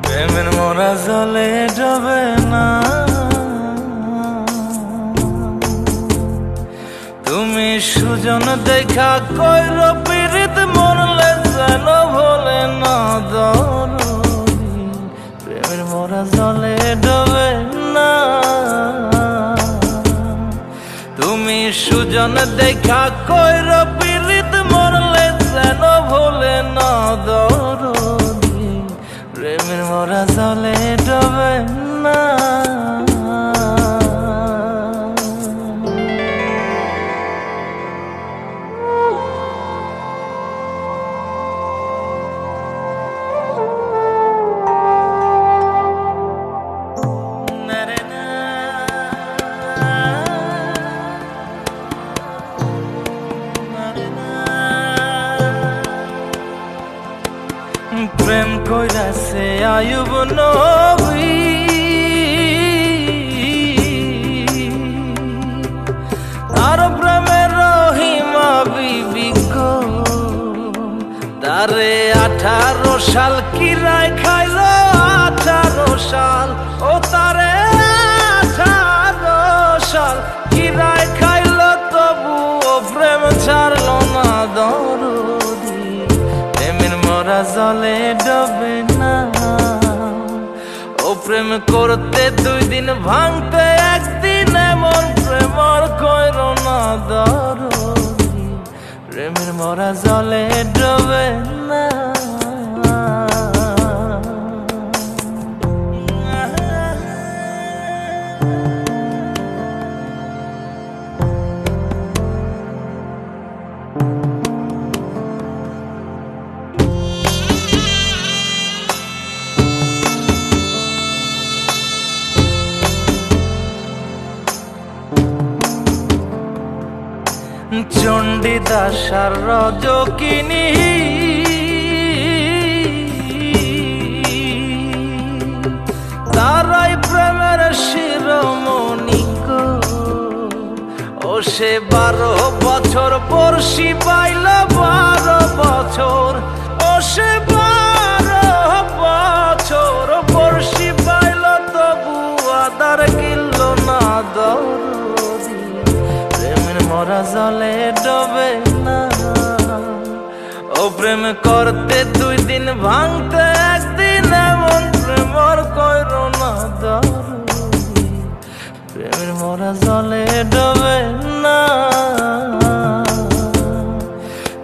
প্রেমের মোরা জলে ডবে না, তুমি সুজন দেখা কইর পীড়িত মরলে যেন ভোলে না দরদি। প্রেমের মোরা জলে ডবে না, তুমি সুজন দেখা কইর পীড়িত মরলে যেন ভোলে না দরদি। প্রেমের মোরা জলে ডবে না। প্রেম কইরাছে আয়ুব নবী, আর প্রেমের রহিমা বিবি গো, তারে 18 সাল কিরায় খাইল 18 সাল, ও তারে 18 সাল কিরায় খাইল, তবু ও প্রেম ছাড়ল না দরদি। প্রেমের মোরা জলে ডবে না, ও প্রেম করতে 2 দিন ভাঙতে 1 দিন, এমন প্রেমর কইর না দরদি। প্রেমের মোরা জলে ডবে না। চণ্ডীদাস আর রজকিনী, তারাই প্রেমের শিরোমণি গো, ও সে 12 বছর বর্ষি পাইল 12 বছর, ও সে 12 বছর বর্ষি পাইল, তবু আদার গিলল না দরদি। প্রেমের মোরা জলে ডবে না, ও প্রেম করতে 2 দিন ভাঙতে 1 দিন, এমন প্রেমর কইর না দরদি। প্রেমের মোরা জলে ডবে না,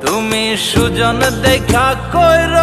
তুমি সুজন দেখা কইর